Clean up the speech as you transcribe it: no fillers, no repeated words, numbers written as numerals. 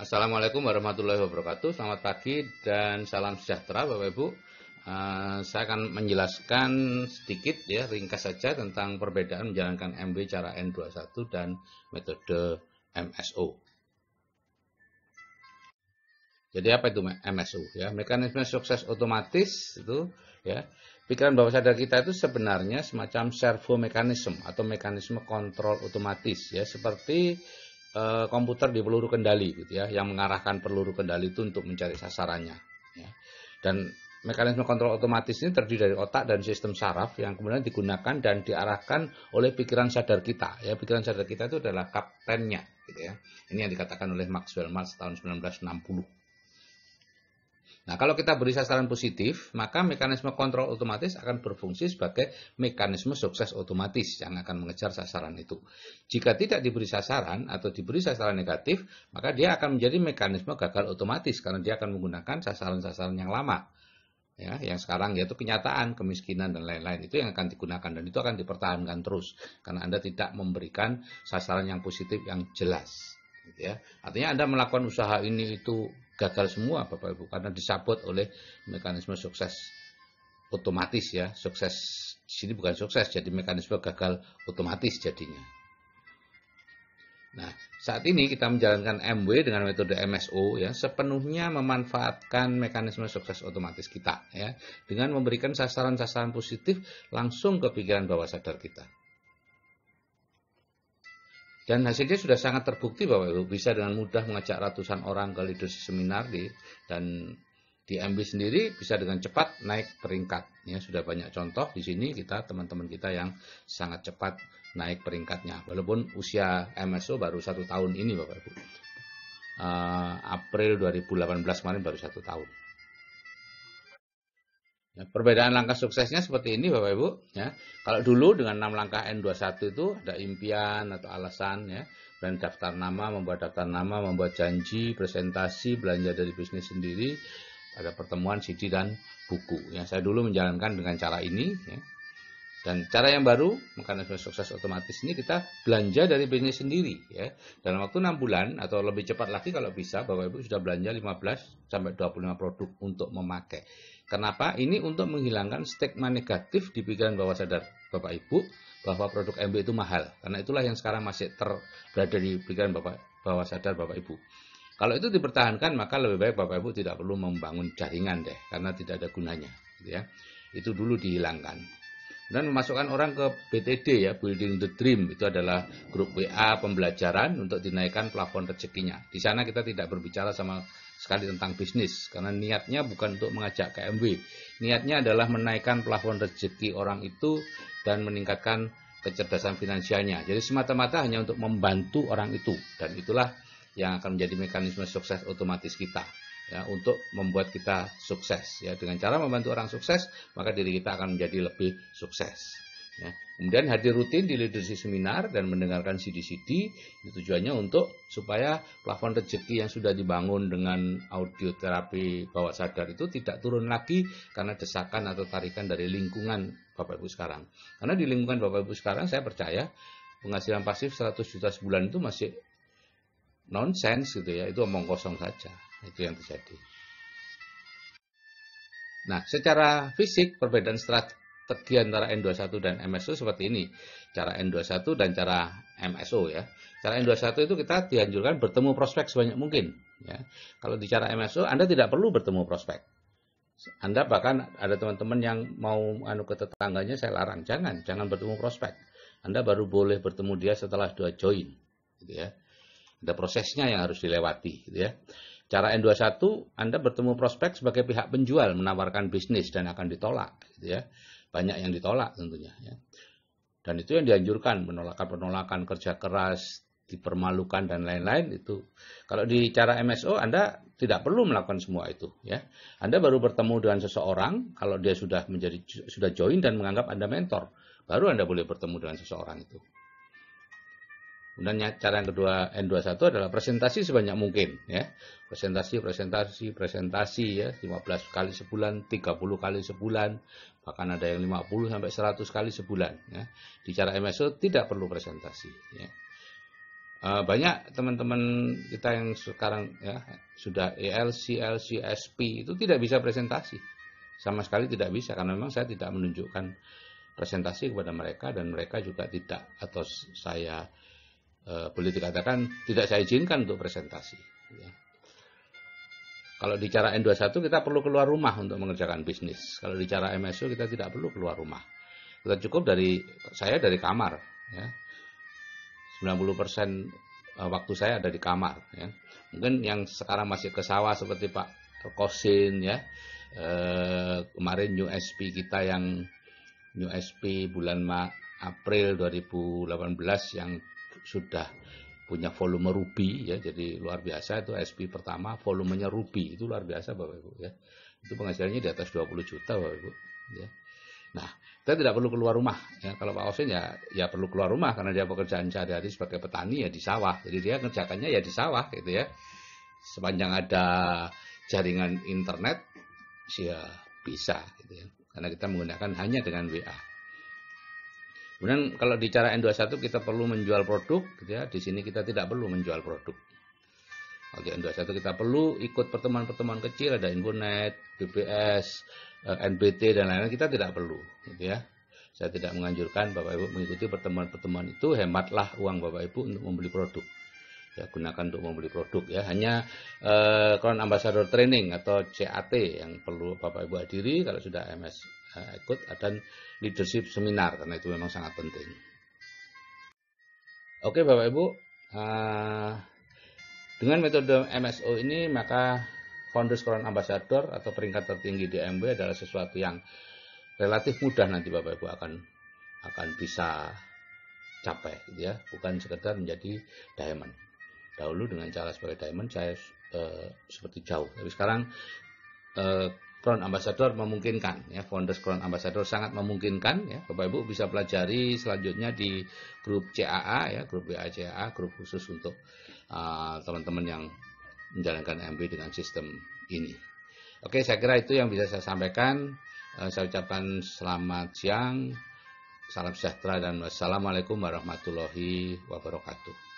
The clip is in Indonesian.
Assalamualaikum warahmatullahi wabarakatuh. Selamat pagi dan salam sejahtera Bapak Ibu. Saya akan menjelaskan sedikit ya, ringkas saja tentang perbedaan menjalankan MW cara N21 dan metode MSO. Jadi apa itu MSO ya? Mekanisme sukses otomatis itu ya. Pikiran bawah sadar kita itu sebenarnya semacam servo mekanisme atau mekanisme kontrol otomatis ya, seperti komputer di peluru kendali gitu ya, yang mengarahkan peluru kendali itu untuk mencari sasarannya ya. Dan mekanisme kontrol otomatis ini terdiri dari otak dan sistem saraf yang kemudian digunakan dan diarahkan oleh pikiran sadar kita ya. Pikiran sadar kita itu adalah kaptennya gitu ya. Ini yang dikatakan oleh Maxwell Maltz tahun 1960. Nah, kalau kita beri sasaran positif, maka mekanisme kontrol otomatis akan berfungsi sebagai mekanisme sukses otomatis yang akan mengejar sasaran itu. Jika tidak diberi sasaran atau diberi sasaran negatif, maka dia akan menjadi mekanisme gagal otomatis karena dia akan menggunakan sasaran-sasaran yang lama. Ya, yang sekarang yaitu kenyataan, kemiskinan dan lain-lain itu yang akan digunakan dan itu akan dipertahankan terus karena Anda tidak memberikan sasaran yang positif yang jelas. Gitu ya. Artinya Anda melakukan usaha ini itu gagal semua Bapak Ibu karena disabot oleh mekanisme sukses otomatis ya. Sukses di sini bukan sukses, jadi mekanisme gagal otomatis jadinya. Nah, saat ini kita menjalankan MW dengan metode MSO ya, sepenuhnya memanfaatkan mekanisme sukses otomatis kita ya, dengan memberikan sasaran-sasaran positif langsung ke pikiran bawah sadar kita. Dan hasilnya sudah sangat terbukti Bapak Ibu, bisa dengan mudah mengajak ratusan orang ke leadership seminar dan di MB sendiri bisa dengan cepat naik peringkat. Ya, sudah banyak contoh di sini kita teman-teman kita yang sangat cepat naik peringkatnya. Walaupun usia MSO baru 1 tahun ini Bapak Ibu. April 2018 kemarin baru 1 tahun. Ya, perbedaan langkah suksesnya seperti ini Bapak Ibu ya. Kalau dulu dengan 6 langkah N21 itu ada impian atau alasan ya, dan daftar nama, membuat daftar nama, membuat janji, presentasi, belanja dari bisnis sendiri, ada pertemuan CD dan buku. Ya, saya dulu menjalankan dengan cara ini ya. Dan cara yang baru, mekanisme sukses otomatis ini kita belanja dari bisnis sendiri ya. Dalam waktu 6 bulan atau lebih cepat lagi kalau bisa Bapak Ibu sudah belanja 15 sampai 25 produk untuk memakai. Kenapa? Ini untuk menghilangkan stigma negatif di pikiran bawah sadar Bapak Ibu bahwa produk MB itu mahal. Karena itulah yang sekarang masih berada di pikiran bawah sadar Bapak Ibu. Kalau itu dipertahankan maka lebih baik Bapak Ibu tidak perlu membangun jaringan deh karena tidak ada gunanya gitu ya. Itu dulu dihilangkan. Dan memasukkan orang ke BTD ya, Building the Dream, itu adalah grup WA pembelajaran untuk dinaikkan plafon rezekinya. Di sana kita tidak berbicara sama sekali tentang bisnis karena niatnya bukan untuk mengajak ke MW. Niatnya adalah menaikkan plafon rezeki orang itu dan meningkatkan kecerdasan finansialnya. Jadi semata-mata hanya untuk membantu orang itu dan itulah yang akan menjadi mekanisme sukses otomatis kita. Ya, untuk membuat kita sukses ya, dengan cara membantu orang sukses maka diri kita akan menjadi lebih sukses ya. Kemudian hadir rutin di leadership seminar dan mendengarkan CD-CD itu tujuannya untuk supaya plafon rezeki yang sudah dibangun dengan audio terapi bawah sadar itu tidak turun lagi karena desakan atau tarikan dari lingkungan Bapak Ibu sekarang. Karena di lingkungan Bapak Ibu sekarang saya percaya penghasilan pasif 100 juta sebulan itu masih nonsens gitu ya, itu omong kosong saja. Itu yang terjadi. Nah, secara fisik perbedaan strategi antara N21 dan MSO seperti ini. Cara N21 dan cara MSO ya. Cara N21 itu kita dianjurkan bertemu prospek sebanyak mungkin ya. Kalau di cara MSO Anda tidak perlu bertemu prospek. Anda bahkan ada teman-teman yang mau ke tetangganya saya larang, jangan bertemu prospek. Anda baru boleh bertemu dia setelah 2 join gitu ya. Ada prosesnya yang harus dilewati gitu ya. Cara N21, Anda bertemu prospek sebagai pihak penjual, menawarkan bisnis dan akan ditolak. Gitu ya. Banyak yang ditolak tentunya. Ya. Dan itu yang dianjurkan, penolakan-penolakan, kerja keras, dipermalukan dan lain-lain itu. Kalau di cara MSO, Anda tidak perlu melakukan semua itu. Ya. Anda baru bertemu dengan seseorang, kalau dia sudah join dan menganggap Anda mentor, baru Anda boleh bertemu dengan seseorang itu. Kemudian cara yang kedua N21 adalah presentasi sebanyak mungkin ya. Presentasi ya, 15 kali sebulan, 30 kali sebulan, bahkan ada yang 50 sampai 100 kali sebulan ya. Di cara MSO tidak perlu presentasi ya. Banyak teman-teman kita yang sekarang ya sudah ELC, LC, SP itu tidak bisa presentasi. Sama sekali tidak bisa karena memang saya tidak menunjukkan presentasi kepada mereka dan mereka juga tidak, atau saya boleh dikatakan tidak saya izinkan untuk presentasi. Ya. Kalau di cara N21 kita perlu keluar rumah untuk mengerjakan bisnis. Kalau di cara MSO kita tidak perlu keluar rumah. Kita cukup dari kamar. Ya. 90% waktu saya ada di kamar. Ya. Mungkin yang sekarang masih ke sawah seperti Pak Kosin, ya. Kemarin New SP kita yang New SP bulan April 2018 yang sudah punya volume ruby, ya, jadi luar biasa. Itu SP pertama volumenya ruby, itu luar biasa Bapak Ibu, ya. Itu penghasilannya di atas 20 juta Bapak Ibu, ya. Nah, kita tidak perlu keluar rumah, ya. Kalau Pak Osin ya perlu keluar rumah karena dia pekerjaan sehari-hari sebagai petani ya di sawah, jadi dia kerjakannya ya di sawah gitu, ya. Sepanjang ada jaringan internet ya bisa gitu, ya. Karena kita menggunakan hanya dengan WA. Kemudian kalau di cara N21 kita perlu menjual produk, gitu ya. Di sini kita tidak perlu menjual produk. Kalau di N21 kita perlu ikut pertemuan-pertemuan kecil, ada Infonet, BBS, NBT dan lain-lain, kita tidak perlu, gitu ya. Saya tidak menganjurkan Bapak Ibu mengikuti pertemuan-pertemuan itu, hematlah uang Bapak Ibu untuk membeli produk. Ya, gunakan untuk membeli produk, ya. Hanya Crown Ambassador Training atau CAT yang perlu Bapak Ibu hadiri kalau sudah MS ikut, dan leadership seminar karena itu memang sangat penting. Oke Bapak Ibu, dengan metode MSO ini maka Founders Crown Ambassador atau peringkat tertinggi di MB adalah sesuatu yang relatif mudah nanti Bapak Ibu akan bisa capai, gitu ya. Bukan sekedar menjadi diamond. Dahulu dengan cara sebagai diamond saya seperti jauh, tapi sekarang Crown Ambassador memungkinkan, ya. Founders Crown Ambassador sangat memungkinkan, ya. Bapak Ibu bisa pelajari selanjutnya di grup CAA, ya, grup WA CAA, grup khusus untuk teman-teman yang menjalankan MB dengan sistem ini. Oke, saya kira itu yang bisa saya sampaikan. Saya ucapkan selamat siang, salam sejahtera dan wassalamualaikum warahmatullahi wabarakatuh.